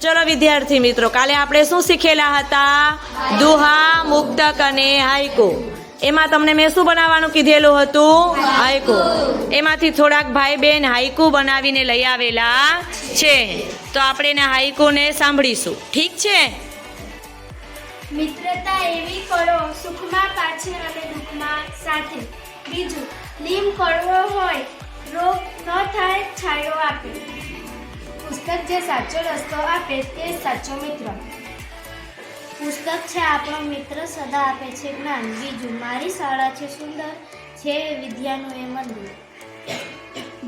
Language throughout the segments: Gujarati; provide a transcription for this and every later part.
ચલો વિદ્યાર્થી મિત્રો, કાલે આપણે શું શીખેલા હતા? દુહા, મુક્તક અને હાઈકુ. એમાં તમને મેં શું બનાવવાનું કીધેલું હતું? હાઈકુ. એમાંથી થોડાક ભાઈ બહેન હાઈકુ બનાવીને લઈ આવેલા છે, તો આપણે એના હાઈકુને સાંભળીશું. ઠીક છે? મિત્રતા એવી કરો સુખમાં પાછળ અને દુઃખમાં સાથે. બીજું, લીમ કડવો હોય રોગ ન થાય છાંયો આપે. પુસ્તક જે સાચો રસ્તો આપે તે સાચો મિત્ર. પુસ્તક છે આપણો મિત્ર, સદા આપે છે જ્ઞાન. બીજું, મારી શાળા છે સુંદર, છે વિદ્યાનું એ મંદિર.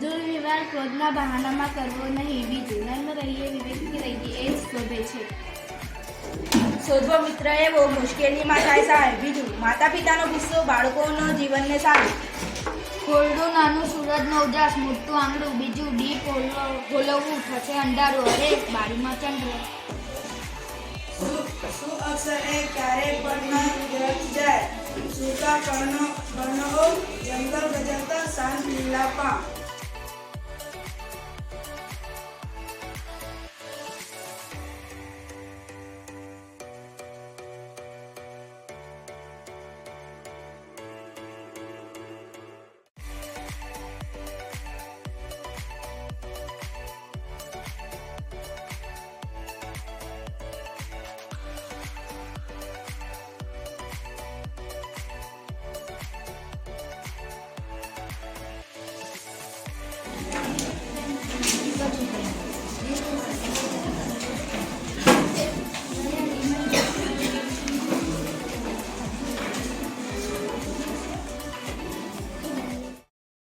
દુર્વ્યવહાર ક્રોધના બહાનામાં કરવો નહીં. બીજું, નમ્ર રહીએ વિવેકથી રહીએ એ જ શોભે છે. શોધવો મિત્ર એવો મુશ્કેલીમાં થાય સહાય. બીજું, માતા પિતાનો ગુસ્સો બાળકોનો જીવનને સારું. ખોરડું નાનું સૂરજનો ઉજાસ, મોટું આંગળું. બીજું, ડીપ હોલવવું થશે અંધારું. અરે બારીમાં ચંદ્ર. શું અક્ષર એ ક્યારે પણ વ્યર્થ જાય. સૂકા કર્ણો જંગલ ગજરતા શાંત લીલા પા.